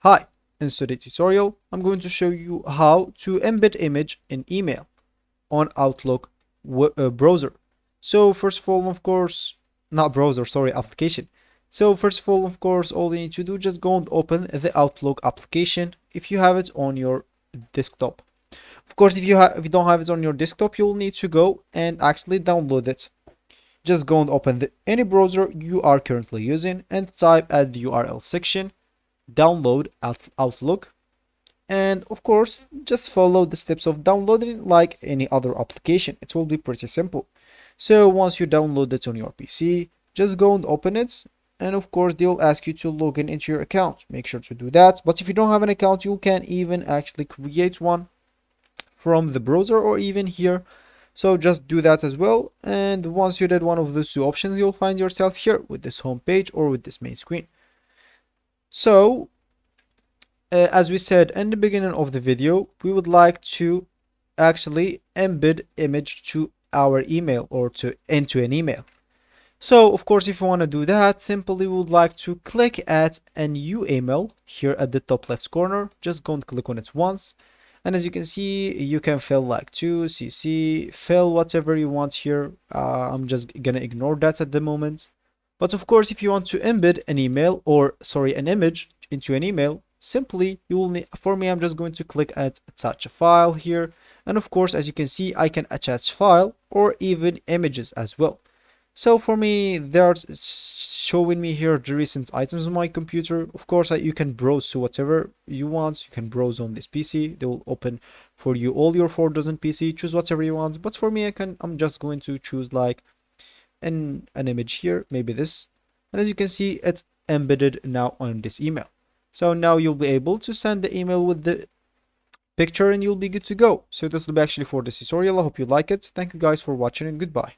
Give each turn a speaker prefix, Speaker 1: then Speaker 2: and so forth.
Speaker 1: Hi, in today's tutorial, I'm going to show you how to embed image in email on Outlook browser. So first of all, of course, not browser, sorry, application. So first of all, all you need to do, just go and open the Outlook application if you have it on your desktop. Of course, if you don't have it on your desktop, you'll need to go and actually download it. Just go and open any browser you are currently using and type at the URL section download Outlook, and of course just follow the steps of downloading like any other application. It will be pretty simple. So once you download it on your PC, just go and open it, and of course they'll ask you to log in into your account. Make sure to do that, but if you don't have an account, you can even actually create one from the browser or even here. So just do that as well, and once you did one of those two options, you'll find yourself here with this home page or with this main screen. So as we said in the beginning of the video, we would like to actually embed image to our email or to into an email. So of course, if you want to do that, simply we would like to click at a new email here at the top left corner. Just go and click on it once. And as you can see, you can fill like to CC, fill whatever you want here. I'm just gonna ignore that at the moment. But of course, if you want to embed an email or sorry, an image into an email, simply you will need, for me, I'm just going to click at attach a file here. And of course, as you can see, I can attach file or even images as well. So for me, they're showing me here the recent items on my computer. Of course, you can browse to whatever you want. You can browse on this PC. They will open for you all your folders in PC. Choose whatever you want. But for me, I'm just going to choose like an image here, maybe this. And as you can see, it's embedded now on this email. So now you'll be able to send the email with the picture and you'll be good to go. So this will be actually for this tutorial. I hope you like it. Thank you guys for watching and goodbye.